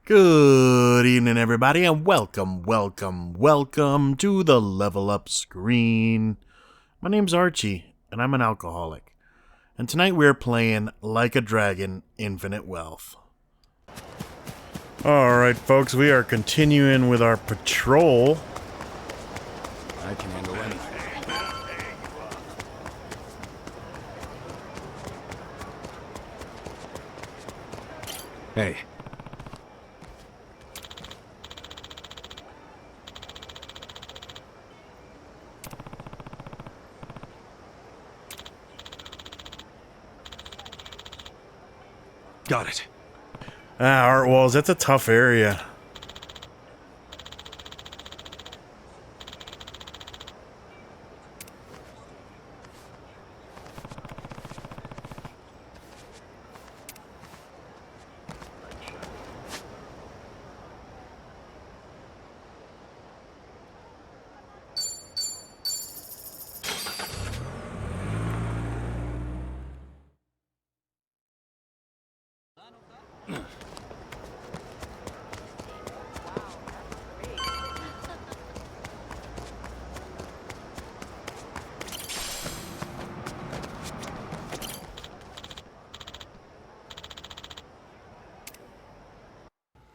Good evening, everybody, and welcome to the Level Up screen. My name's Archie, and I'm an alcoholic. And tonight we're playing Like a Dragon, Infinite Wealth. Alright, folks, we are continuing with our patrol. I can handle anything. Hey. Got it. Art walls, that's a tough area.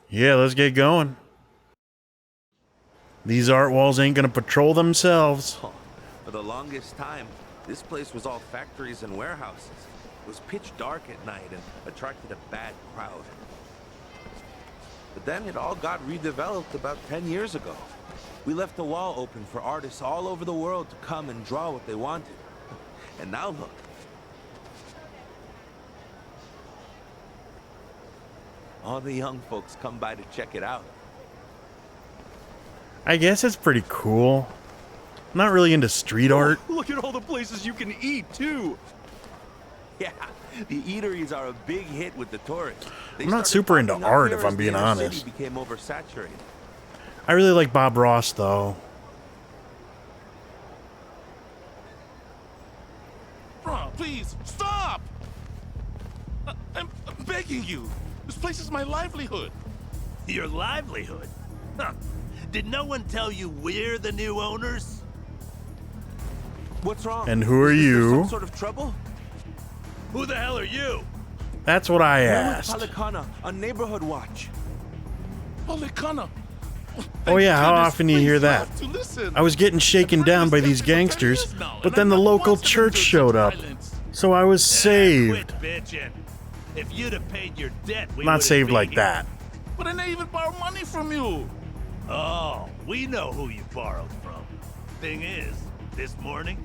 Yeah, let's get going. These art walls ain't gonna patrol themselves. For the longest time, this place was all factories and warehouses. It was pitch dark at night and attracted a bad crowd. But then it all got redeveloped about 10 years ago. We left the wall open for artists all over the world to come and draw what they wanted. And now look. All the young folks come by to check it out. I guess it's pretty cool. I'm not really into street art. Look at all the places you can eat, too. Yeah, the eateries are a big hit with the tourists. I'm not super into art, if I'm being honest. City became oversaturated. I really like Bob Ross, though. Bro, please, stop! I'm begging you. This place is my livelihood. Your livelihood? Huh. Did no one tell you we're the new owners? What's wrong? And who are Is there you? some sort of trouble? Who the hell are you? That's what I We're asked. with Palicana on Neighborhood Watch. Palicana. Oh yeah, how often do you hear that? I was getting shaken down by these gangsters, but then the local church showed up. So I was saved. Quit bitching. If you'd have paid your debt, we Not wouldn't saved be like here. that. But I didn't even borrow money from you. Oh, we know who you borrowed from. Thing is, this morning,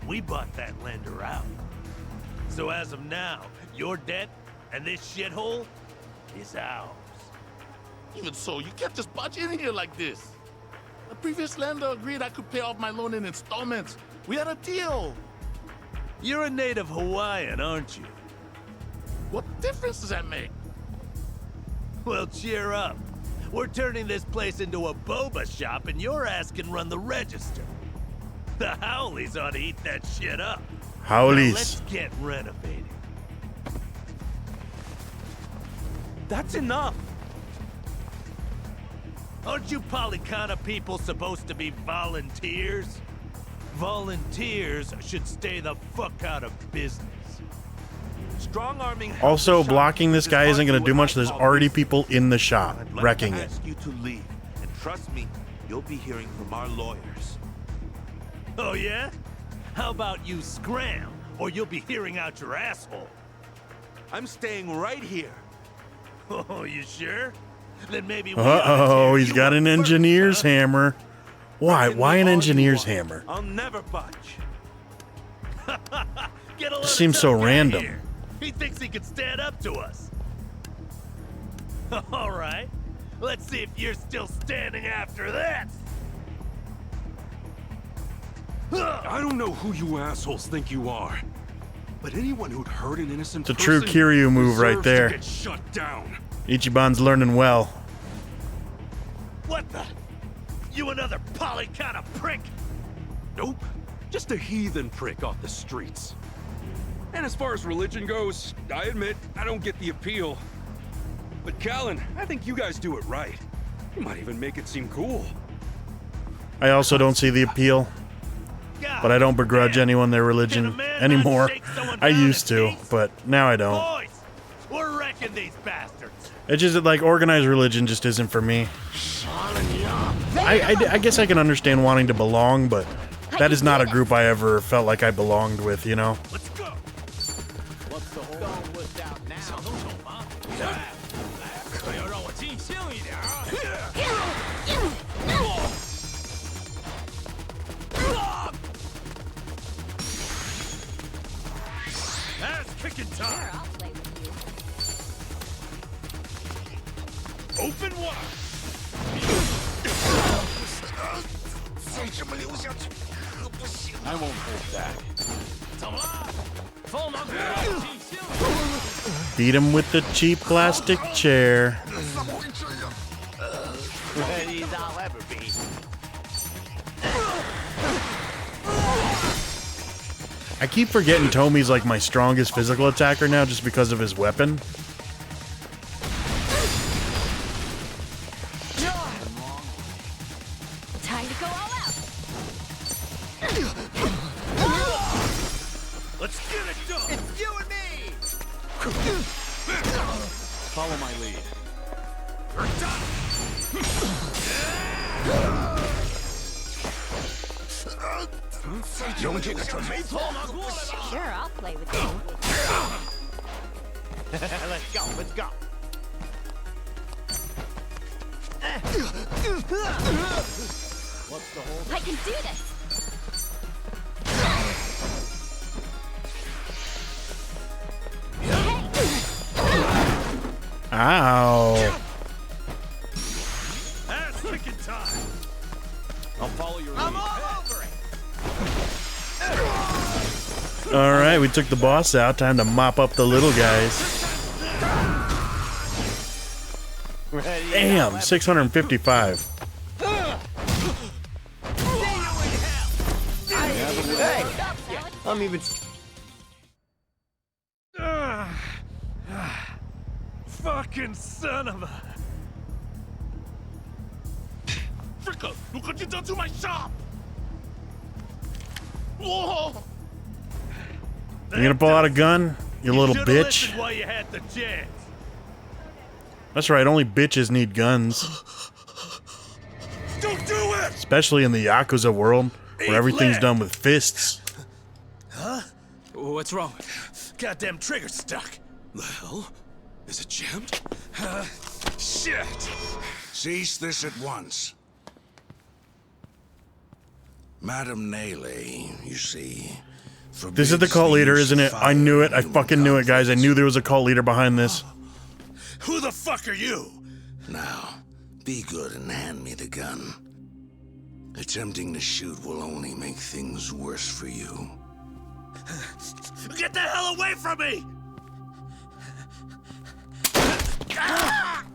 we bought that lender out. So as of now, your debt and this shithole is ours. Even so, you can't just barge in here like this. The previous lender agreed I could pay off my loan in installments. We had a deal. You're a native Hawaiian, aren't you? What difference does that make? Well, cheer up. We're turning this place into a boba shop and your ass can run the register. The Howleys ought to eat that shit up. Now Howleys. let's get renovating. That's enough. Aren't you Polycana people supposed to be volunteers? Volunteers should stay the fuck out of business. Strong-arming. Also, blocking this guy isn't going to do much. There's already people in the shop, I'd like wrecking to it. ask you to leave, and trust me, you'll be hearing from our lawyers. Oh yeah? How about you scram, or you'll be hearing out your asshole? I'm staying right here. Oh, you sure? Then maybe we Uh-oh, he's got an engineer's engineer's hammer. Why? Threaten Why me an all you engineer's want. hammer? I'll never budge. Get a load of seems so tough guy random. here. He thinks he can stand up to us. All right. Let's see if you're still standing after that. I don't know who you assholes think you are, but anyone who'd hurt an innocent It's a true person Kiryu move right deserves to there. get shut down. Ichiban's learning well. What the? You another Polycana prick? Nope. Just a heathen prick off the streets. And as far as religion goes, I admit I don't get the appeal. But Callan, I think you guys do it right. You might even make it seem cool. I also don't see the appeal, but I don't begrudge anyone their religion anymore. I used to, but now I don't. Boys, we're wrecking these bastards. It's just that, like, organized religion just isn't for me. I guess I can understand wanting to belong, but that is not a group I ever felt like I belonged with, you know? Let's go. What's the whole going with out now? Ass kicking time. I'll play with you. Open wide. I won't hold back. Beat him with the cheap plastic chair. Ready as I'll ever be. I keep forgetting Tommy's like my strongest physical attacker now just because of his weapon. Time to go all out. Let's get it done. It's you and me! Follow my lead. Sure, I'll play with you. Let's go. Let's go. What's the whole? I can do this. Ow. Ass kicking time. I'll follow your lead. I'm all over it! Alright, we took the boss out. Time to mop up the little guys. Ready? Damn, 655. Hey! I'm even... Fucking son of a... Fricka, look what you done to my shop! Whoa! You gonna pull out a gun, you little Should've bitch? listened while you had the chance. That's right, only bitches need guns. Don't do it! Especially in the Yakuza world, where everything's done with fists. What's wrong? Goddamn trigger stuck. The hell? Is it jammed? Shit! Cease this at once. Madam Nayley, you see. This is the cult leader, isn't it? I knew it. I fucking knew it, guys. I knew there was a cult leader behind this. Who the fuck are you? Now, be good and hand me the gun. Attempting to shoot will only make things worse for you. Get the hell away from me!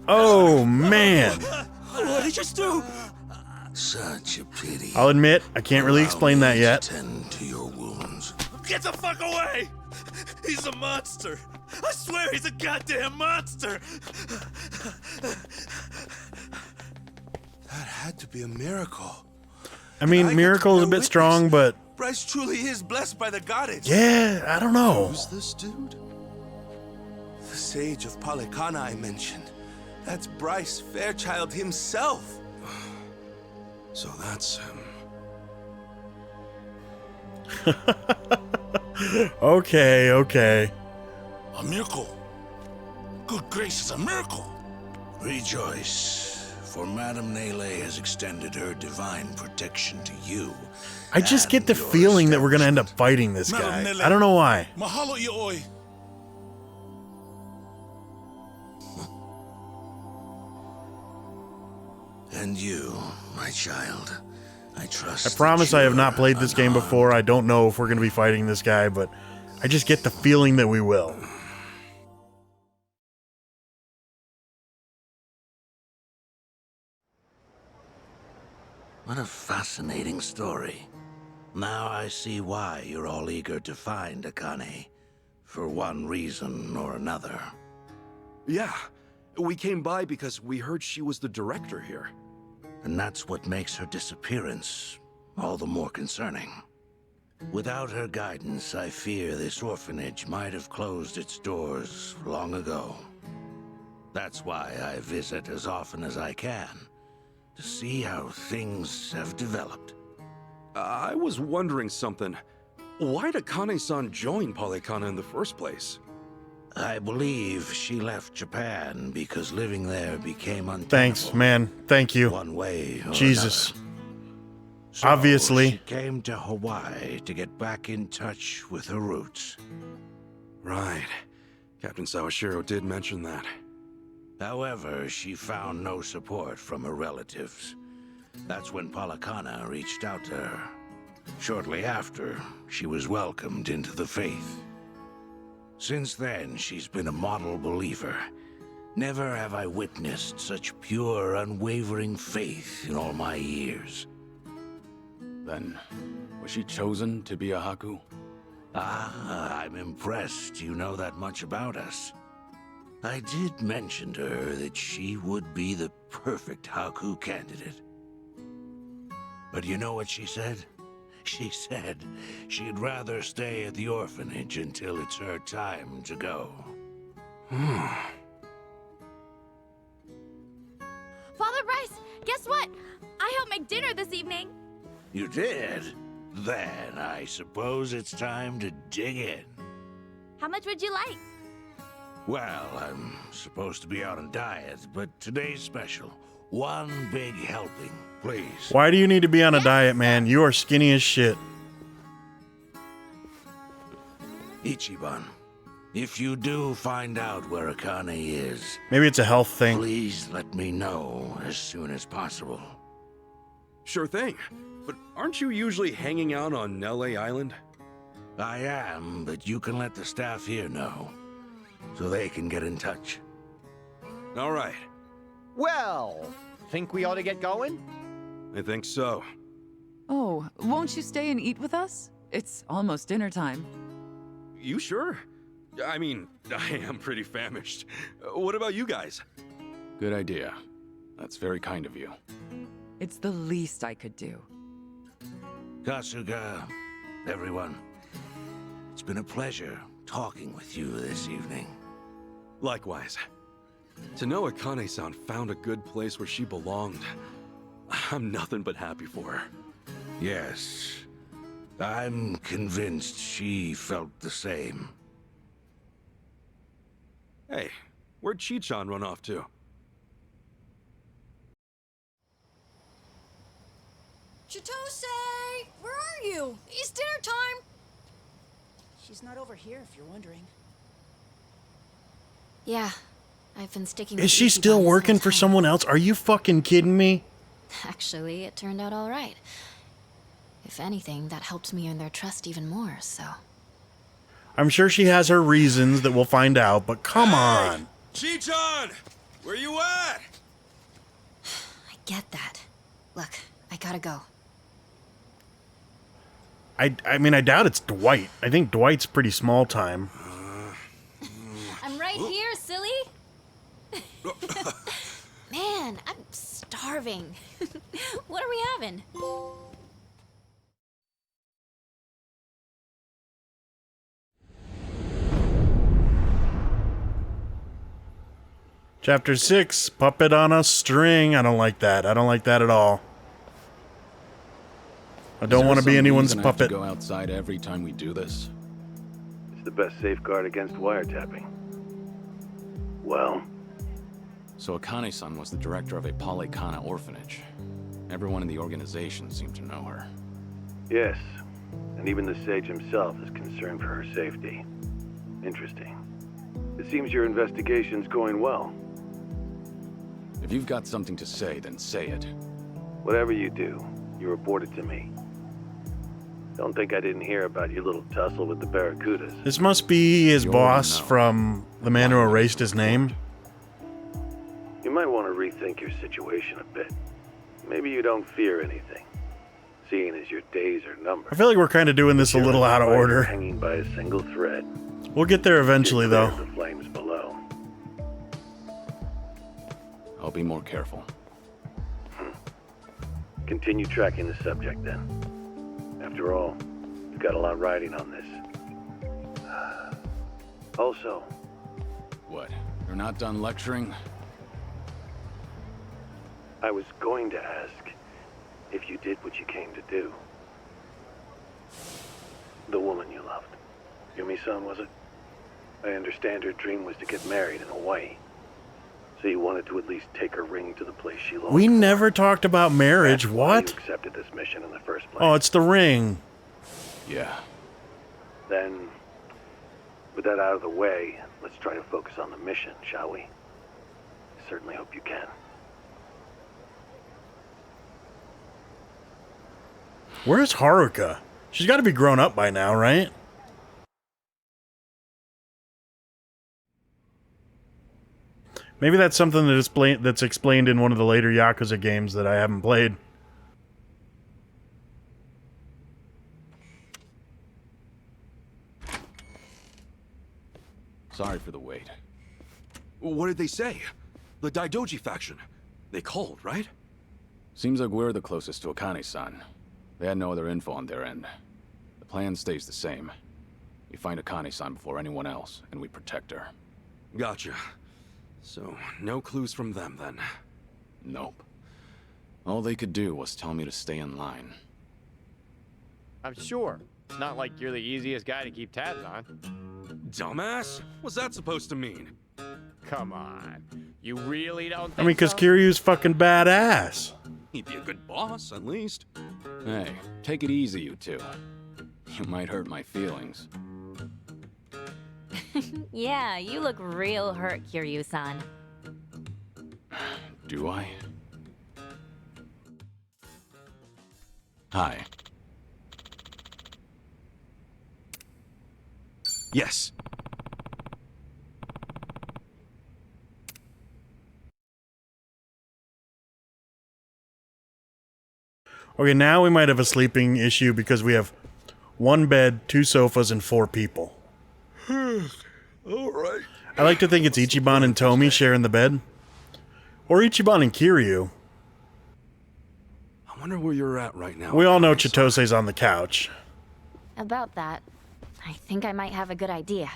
Oh, man. What did you just do? Such a pity. I'll admit, I can't really explain that yet. Tend to your wounds. Get the fuck away! He's a monster. I swear he's a goddamn monster. That had to be a miracle. I mean, Miracle is a bit strong, but Bryce truly is blessed by the goddess. yeah, I don't know. Who's this dude? The sage of Palikana I mentioned. That's Bryce Fairchild himself. So that's him. Okay, okay. A miracle. Good gracious, a miracle. Rejoice, for Madame Nayley has extended her divine protection to you. I just get the and your feeling that we're gonna end up fighting this Madam guy. Nelly. I don't know why. Mahalo ioi. And you, my child, I trust. I promise that I have not you're played this game unharmed. before. I don't know if we're gonna be fighting this guy, but I just get the feeling that we will. What a fascinating story. Now I see why you're all eager to find Akane, for one reason or another. Yeah, We came by because we heard she was the director here. And that's what makes her disappearance all the more concerning. Without her guidance, I fear this orphanage might have closed its doors long ago. That's why I visit as often as I can, to see how things have developed. I was wondering something. Why did Akane-san join Polycana in the first place? I believe she left Japan because living there became untenable. Thanks, man. Thank you. One way or Jesus. another. So Obviously. she came to Hawaii to get back in touch with her roots. Right. Captain Sawashiro did mention that. However, she found no support from her relatives. That's when Polycana reached out to her. Shortly after, she was welcomed into the faith. Since then, she's been a model believer. Never have I witnessed such pure, unwavering faith in all my years. Then, was she chosen to be a Haku? Ah, I'm impressed you know that much about us. I did mention to her that she would be the perfect Haku candidate. But you know what she said? She said she'd rather stay at the orphanage until it's her time to go. Father Bryce, guess what? I helped make dinner this evening. You did? Then I suppose it's time to dig in. How much would you like? Well, I'm supposed to be out on diet, but today's special. One big helping, please. Why do you need to be on a diet, man? You are skinny as shit. Ichiban, if you do find out where Akane is, Maybe it's a health thing. please let me know as soon as possible. Sure thing. But aren't you usually hanging out on Nele Island? I am, but you can let the staff here know, so they can get in touch. All right. Well, think we ought to get going? I think so. Oh, won't you stay and eat with us? It's almost dinner time. You sure? I mean, I am pretty famished. What about you guys? Good idea. That's very kind of you. It's the least I could do. Kasuga, everyone, it's been a pleasure talking with you this evening. Likewise. To know Akane-san found a good place where she belonged, I'm nothing but happy for her. Yes, I'm convinced she felt the same. Hey, where'd Chi-chan run off to? Chitose! Where are you? It's dinner time! She's not over here, if you're wondering. Yeah, I've been sticking Is with she Ichiban still this working whole for time. someone else? Are you fucking kidding me? Actually, it turned out all right. If anything, that helped me earn their trust even more, so... I'm sure she has her reasons that we'll find out, but come on. Chi-chan! Where you at? I get that. Look, I gotta go. I mean, I doubt it's Dwight. I think Dwight's pretty small time. I'm right here, silly! Man, I'm starving. What are we having? Chapter 6, Puppet on a String. I don't like that. I don't like that at all. I don't want to be anyone's puppet. Go outside every time we do this. It's the best safeguard against wiretapping. Well? So Akane-san was the director of a Polycana orphanage. Everyone in the organization seemed to know her. Yes. And even the sage himself is concerned for her safety. Interesting. It seems your investigation's going well. If you've got something to say, then say it. Whatever you do, you report it to me. Don't think I didn't hear about your little tussle with the Barracudas. This must be his You boss already know. from the man who erased his name. You might want to rethink your situation a bit. Maybe you don't fear anything, seeing as your days are numbered. I feel like we're kind of doing this a little out of You're order. hanging by a single thread. We'll get there eventually, Steer clear though. of the flames below. be more careful. Continue tracking the subject then. After all, you've got a lot riding on this. Also... What? You're not done lecturing? I was going to ask if you did what you came to do. The woman you loved. Yumi-san, was it? I understand her dream was to get married in Hawaii. So you wanted to at least take her ring to the place she longed We for. never talked about marriage. That's why What? you accepted this mission in the first place. Oh, it's the ring. Yeah. Then, with that out of the way, let's try to focus on the mission, shall we? I certainly hope you can. Where's Haruka? She's got to be grown up by now, right? Maybe that's something that's explained in one of the later Yakuza games that I haven't played. Sorry for the wait. What did they say? The Daidoji faction. They called, right? Seems like we're the closest to Akane-san. They had no other info on their end. The plan stays the same. We find Akane-san before anyone else, and we protect her. Gotcha. So, no clues from them, then? Nope. All they could do was tell me to stay in line. I'm sure. It's not like you're the easiest guy to keep tabs on. Dumbass? What's that supposed to mean? Come on. You really don't think I mean, because so? Kiryu's fucking badass. He'd be a good boss, at least. Hey, take it easy, you two. You might hurt my feelings. Yeah, you look real hurt, Kiryu-san. Do I? Hi. Yes. Okay, now we might have a sleeping issue because we have one bed, 2 sofas, and 4 people. Alright. I like to think it's Ichiban and Tomi sharing the bed. Or Ichiban and Kiryu. I wonder where you're at right now. We all know Chitose's on the couch. About that, I think I might have a good idea.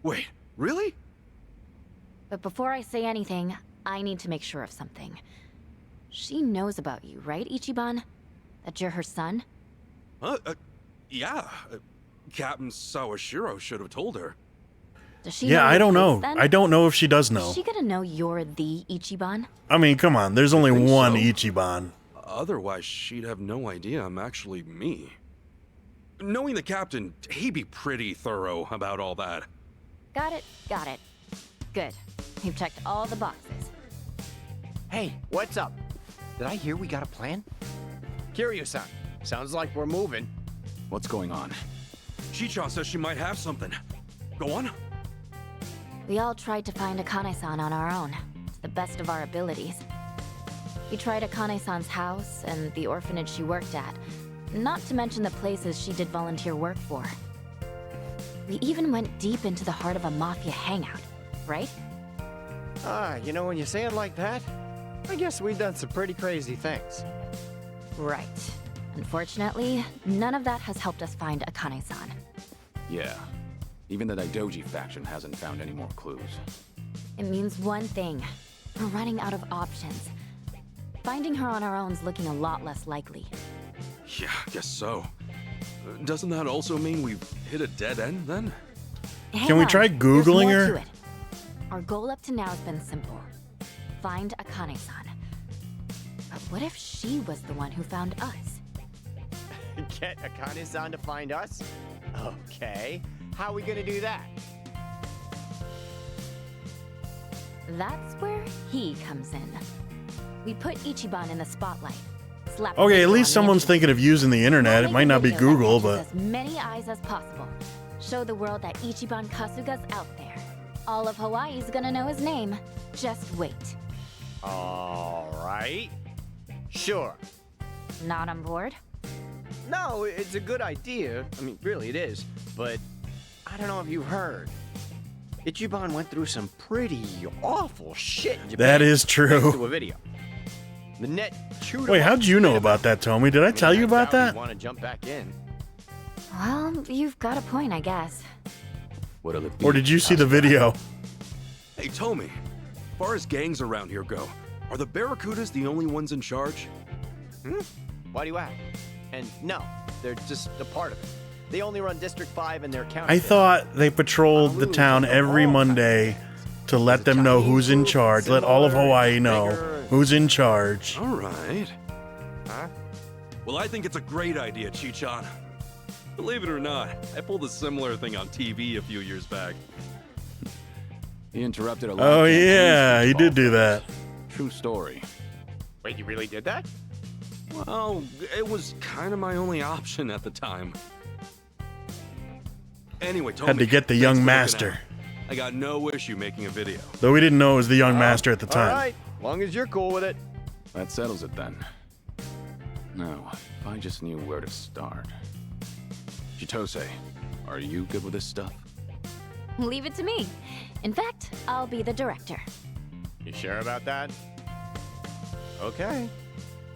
Wait, really? But before I say anything, I need to make sure of something. She knows about you, right, Ichiban? That you're her son? Yeah. Captain Sawashiro should have told her. Does she Yeah, know I who don't he know. is, then? I don't know if she does know. Is she gonna know you're the Ichiban? I mean, come on. There's only think one so. Ichiban. Otherwise, she'd have no idea I'm actually me. Knowing the captain, he'd be pretty thorough about all that. Got it, got it. Good. You've checked all the boxes. Hey, what's up? Did I hear we got a plan? Kiryu-san, sounds like we're moving. What's going on? Chicha says she might have something. Go on. We all tried to find Akane-san on our own, to the best of our abilities. We tried Akane-san's house and the orphanage she worked at, not to mention the places she did volunteer work for. We even went deep into the heart of a mafia hangout, right? You know, when you say it like that, I guess we've done some pretty crazy things. Right. Unfortunately, none of that has helped us find Akane-san. Yeah. Even the Daidoji faction hasn't found any more clues. It means one thing. We're running out of options. Finding her on our own is looking a lot less likely. Yeah, guess so. Doesn't that also mean we've hit a dead end, then? Can we try Googling There's more her? to it. Our goal up to now has been simple. Find Akane-san. But what if she was the one who found us? Get Akane-san to find us? Okay. How are we gonna do that? That's where he comes in. We put Ichiban in the spotlight. Slap a Okay, video at on least the someone's internet. thinking of using the internet. It We'll might make a not be video that Google, catches but... as many eyes as possible. Show the world that Ichiban Kasuga's out there. All of Hawaii's gonna know his name. Just wait. All right. Sure. Not on board? No, it's a good idea. I mean, really it is. But I don't know if you've heard. Ichiban went through some pretty awful shit in Japan. That is Thanks true. to a video. The net chewed Wait, him how'd up you know bit about that, Tommy? Did I tell you about that? Want to jump back in? Well, you've got a point, I guess. What'll it be? Or did you see the video? Hey, Tommy, as far as gangs around here go, are the Barracudas the only ones in charge? Why do you ask? And no, they're just a part of it. They only run District 5 and their county. I thought they patrolled the town every Monday to let them know who's in charge. Let all of Hawaii know who's in charge. All right. Huh? Well, I think it's a great idea, Chichan. Believe it or not, I pulled a similar thing on TV a few years back. He interrupted a Oh yeah, he did do that. True story. Wait, you really did that? Well, it was kind of my only option at the time. Anyway, Tommy, Had to get the thanks young for looking master. out. I got no issue making a video. Though we didn't know it was the young master at the time. All right, long as you're cool with it. That settles it then. Now, if I just knew where to start. Chitose, are you good with this stuff? Leave it to me. In fact, I'll be the director. You sure about that? Okay.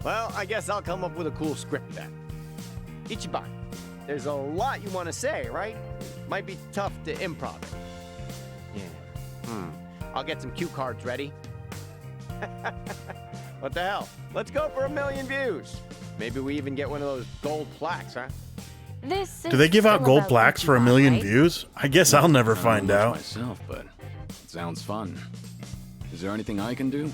Well, I guess I'll come up with a cool script then. Ichiban, there's a lot you want to say, right? Might be tough to improv it. Yeah. I'll get some cue cards ready. What the hell? Let's go for 1 million views. Maybe we even get one of those gold plaques, huh? This Do they give out still gold about plaques for 1 Ichiban, million right? views? I guess I'll never I don't find know much out. myself, but it sounds fun. Is there anything I can do?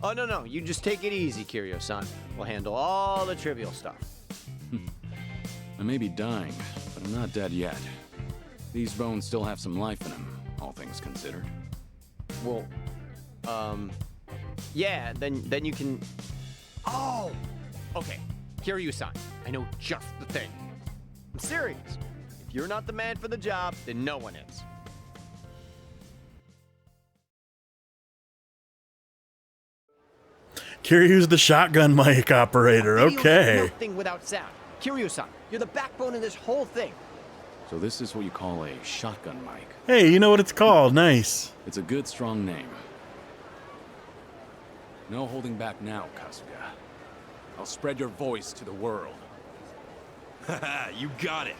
Oh, no. You just take it easy, Kiryu-san. We'll handle all the trivial stuff. I may be dying, but I'm not dead yet. These bones still have some life in them, all things considered. Well, yeah, then you can... Oh! Okay, Kiryu-san, I know just the thing. I'm serious. If you're not the man for the job, then no one is. Kiryu's the shotgun mic operator. Video's Okay. nothing without sound. Kiryu-san, you're the backbone of this whole thing. So this is what you call a shotgun mic. Hey, you know what it's called? Nice. It's a good, strong name. No holding back now, Kasuga. I'll spread your voice to the world. Haha, you got it.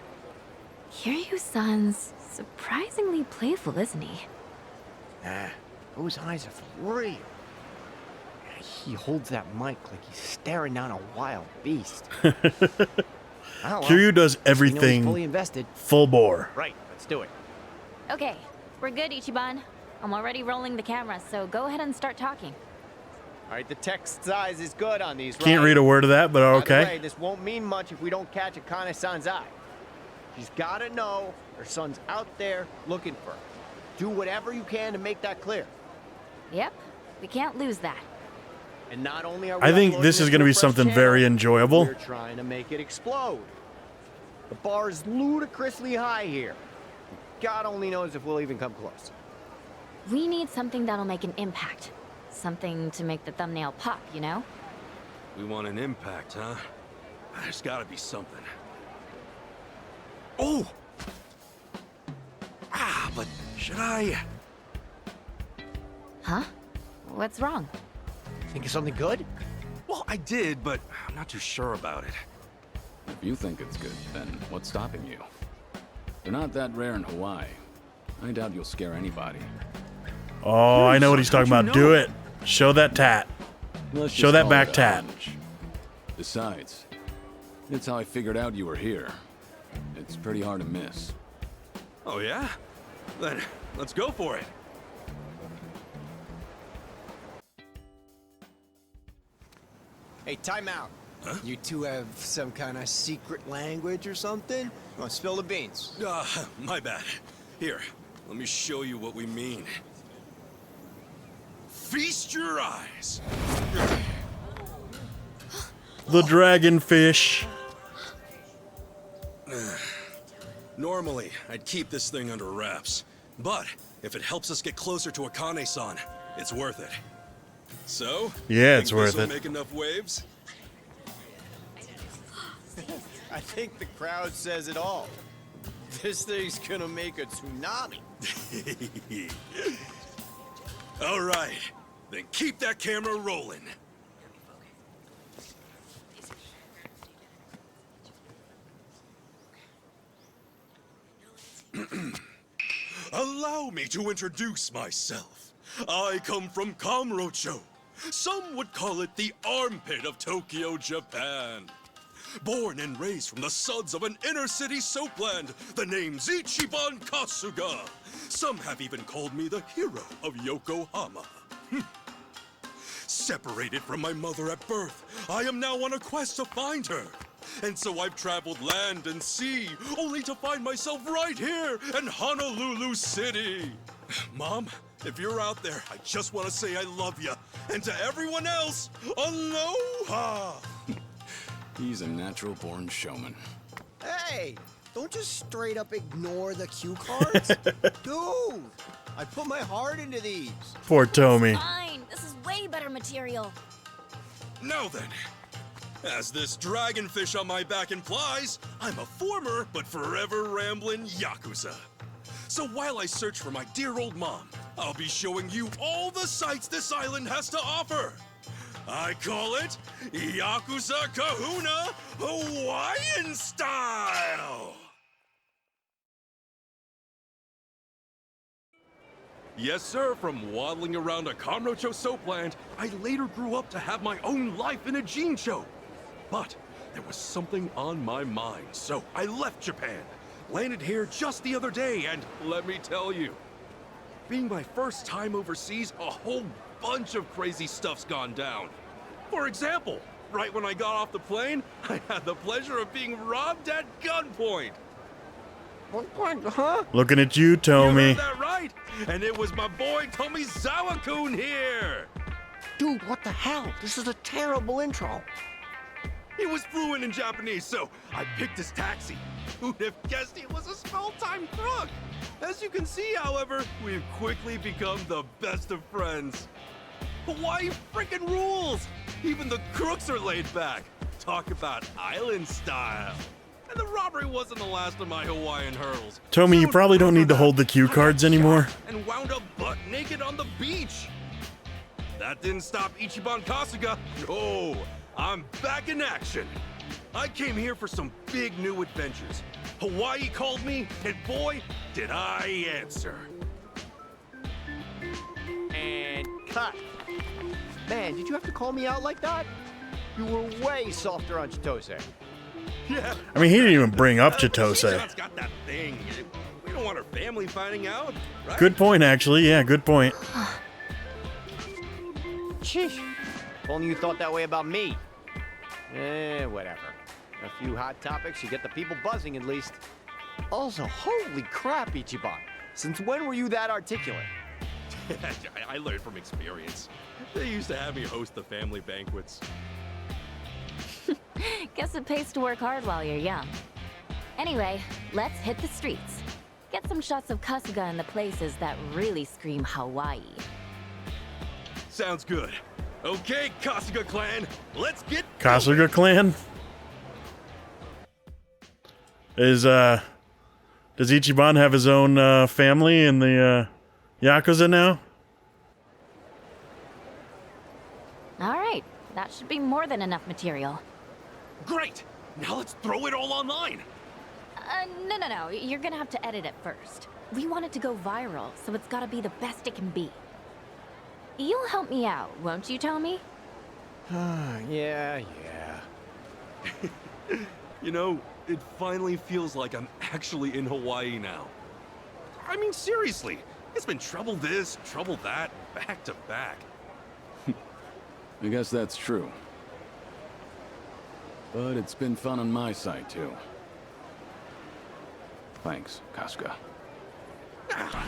Kiryu-san's surprisingly playful, isn't he? Those eyes are for real. He holds that mic like he's staring down a wild beast. Kiryu does You know he's fully everything invested. full bore. Right, let's do it. Okay, we're good, Ichiban. I'm already rolling the camera, so go ahead and start talking. All right, the text size is good on these, Can't right? read a word of that, but By the okay. way, this won't mean much if we don't catch Akane-san's eye. She's gotta know her son's out there looking for her. Do whatever you can to make that clear. Yep, we can't lose that. And not only are we I think uploading this is going to to a be fresh something channel, very enjoyable. We're trying to make it explode. The bar is ludicrously high here. God only knows if we'll even come close. We need something that'll make an impact. Something to make the thumbnail pop, you know? We want an impact, huh? There's gotta be something. Oh! But should I? Huh? What's wrong? Think of something good? Well, I did, but I'm not too sure about it. If you think it's good, then what's stopping you? They're not that rare in Hawaii. I doubt you'll scare anybody. Oh, I know what he's talking How'd about. you Do know? it. Show that tat. Let's Show just that call back it a tat. hunch. Besides, it's how I figured out you were here. It's pretty hard to miss. Oh, yeah? Then let's go for it. Hey, time out. Huh? You two have some kind of secret language or something? Want to spill the beans? My bad. Here, let me show you what we mean. Feast your eyes. The dragonfish. Normally, I'd keep this thing under wraps. But if it helps us get closer to Akane-san, it's worth it. So? Yeah, it's think worth this'll it. make enough waves? I think the crowd says it all. This thing's gonna make a tsunami. All right, then keep that camera rolling. Allow me to introduce myself. I come from Kamurocho. Some would call it the armpit of Tokyo, Japan. Born and raised from the suds of an inner-city soapland, the name's Ichiban Kasuga. Some have even called me the hero of Yokohama. Separated from my mother at birth, I am now on a quest to find her. And so I've traveled land and sea, only to find myself right here in Honolulu City. Mom, if you're out there, I just want to say I love you. And to everyone else, aloha! He's a natural-born showman. Hey, don't just straight up ignore the cue cards. Dude, I put my heart into these. Poor Tommy. Fine, this is way better material. Now then, as this dragonfish on my back implies, I'm a former but forever rambling Yakuza. So while I search for my dear old mom, I'll be showing you all the sights this island has to offer. I call it Yakuza Kahuna Hawaiian Style! Yes, sir, from waddling around a Kamurocho soapland, I later grew up to have my own life in a Jincho. But there was something on my mind, so I left Japan. Landed here just the other day, and let me tell you, being my first time overseas, a whole bunch of crazy stuff's gone down. For example, right when I got off the plane, I had the pleasure of being robbed at gunpoint. What, huh? Looking at you, Tommy. You heard that right? And it was my boy Tomizawa-kun here. Dude, what the hell? This is a terrible intro. He was fluent in Japanese, so I picked his taxi. Who'd have guessed he was a small-time crook? As you can see, however, we've quickly become the best of friends. Hawaii freaking rules! Even the crooks are laid back. Talk about island style. And the robbery wasn't the last of my Hawaiian hurls. Tommy, you probably don't need to hold the cue cards anymore. And wound up butt naked on the beach. That didn't stop Ichiban Kasuga. No, I'm back in action. I came here for some big new adventures. Hawaii called me, and boy, did I answer. And cut. Man, did you have to call me out like that? You were way softer on Chitose. Yeah. I mean, he didn't even bring up Chitose. Shichon's got that thing. We don't want our family finding out, right? Good point, actually. Yeah, good point. Sheesh. If only you thought that way about me. Whatever. A few hot topics, you get the people buzzing at least. Also, holy crap, Ichiban. Since when were you that articulate? I learned from experience. They used to have me host the family banquets. Guess it pays to work hard while you're young. Anyway, let's hit the streets. Get some shots of Kasuga in the places that really scream Hawaii. Sounds good. Okay, Kasuga clan, let's get Kasuga clan? Does Ichiban have his own family in the Yakuza now? Alright, that should be more than enough material. Great! Now let's throw it all online! No. You're gonna have to edit it first. We want it to go viral, so it's gotta be the best it can be. You'll help me out, won't you, Tommy? Yeah. You know, it finally feels like I'm actually in Hawaii now. I mean, seriously, it's been trouble this, trouble that, back to back. I guess that's true. But it's been fun on my side, too. Thanks, Kasuga.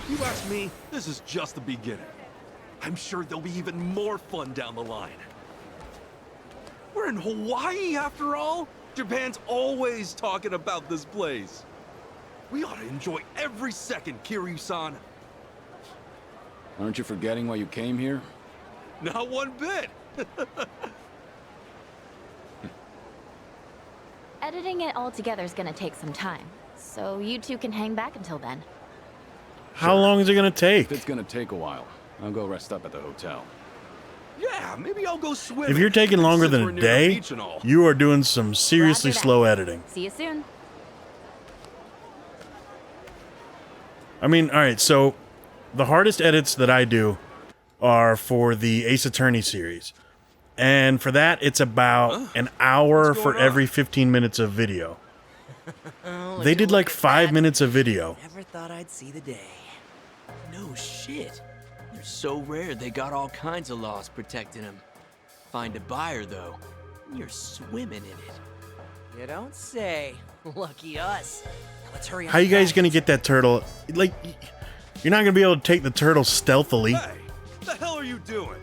You ask me, this is just the beginning. I'm sure there'll be even more fun down the line. We're in Hawaii, after all. Japan's always talking about this place. We ought to enjoy every second, Kiryu-san. Aren't you forgetting why you came here? Not one bit. Editing it all together is gonna take some time, so you two can hang back until then. How long is it gonna take? It's gonna take a while. I'll go rest up at the hotel. Yeah, maybe I'll go swimming. If you're taking longer Since than we're a near the day, beach and all. you are doing some seriously Roger that. slow editing. See you soon. I mean, alright, so the hardest edits that I do are for the Ace Attorney series. And for that, it's about an hour for every 15 minutes of video. They did like 5 minutes of video. Never thought I'd see the day. No shit. They're so rare they got all kinds of laws protecting them. Find a buyer though, you're swimming in it. You don't say. Lucky us. Now let's hurry up. How you guys gonna get that turtle? Like, you're not gonna be able to take the turtle stealthily. Hey, what the hell are you doing?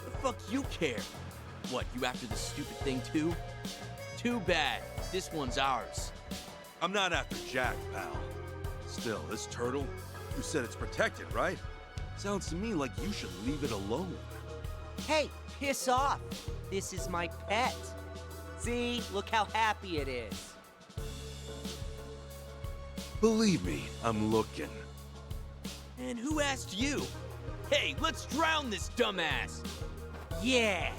The fuck you care? What, you after the stupid thing too? Too bad. This one's ours. I'm not after Jack, pal. Still, this turtle, you said it's protected, right? Sounds to me like you should leave it alone. Hey, piss off. This is my pet. See, look how happy it is. Believe me, I'm looking. And who asked you? Hey, let's drown this dumbass. Yeah.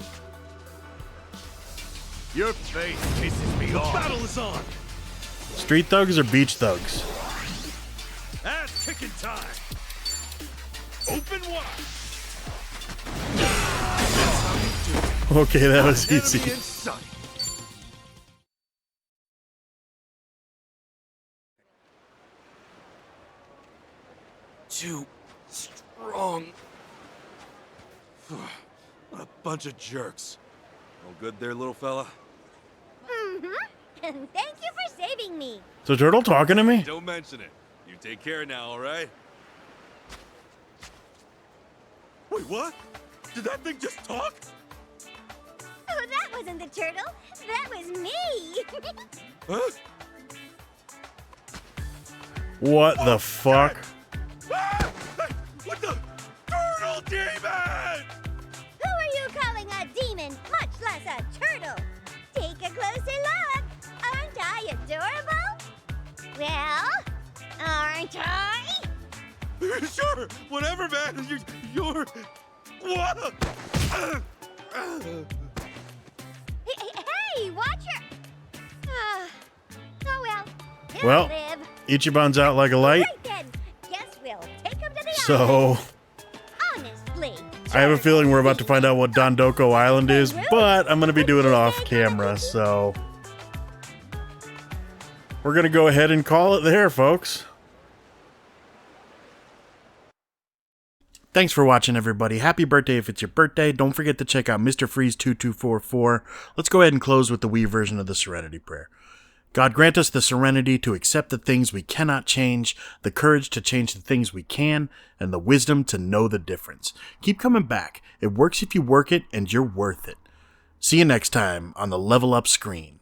Your face pisses me The off. battle is on! Street thugs or beach thugs? Ass kicking time. Open wide. Okay, that was Enemy easy. in sight. Too strong. What a bunch of jerks. All good there, little fella? Mm-hmm. And thank you for saving me. So turtle talking to me? Don't mention it. You take care now, all right? Wait, what? Did that thing just talk? Oh, that wasn't the turtle. That was me. Huh? What the fuck? Ah! Hey, what the? Turtle demon! Who are you calling a demon, much less a turtle? Take a closer look. Aren't I adorable? Well, aren't I? Sure, whatever, man. You're... What? Hey, watch your... oh well. He'll Well, live. Ichiban's out like a light. Right then. Guess we'll take him to the So, honestly. I have a feeling we're about to find out what Dondoko Island is, but I'm going to be doing it off camera, so... We're going to go ahead and call it there, folks. Thanks for watching, everybody. Happy birthday if it's your birthday. Don't forget to check out Mr. Freeze 2244. Let's go ahead and close with the Wii version of the Serenity Prayer. God grant us the serenity to accept the things we cannot change, the courage to change the things we can, and the wisdom to know the difference. Keep coming back. It works if you work it, and you're worth it. See you next time on the Level Up Screen.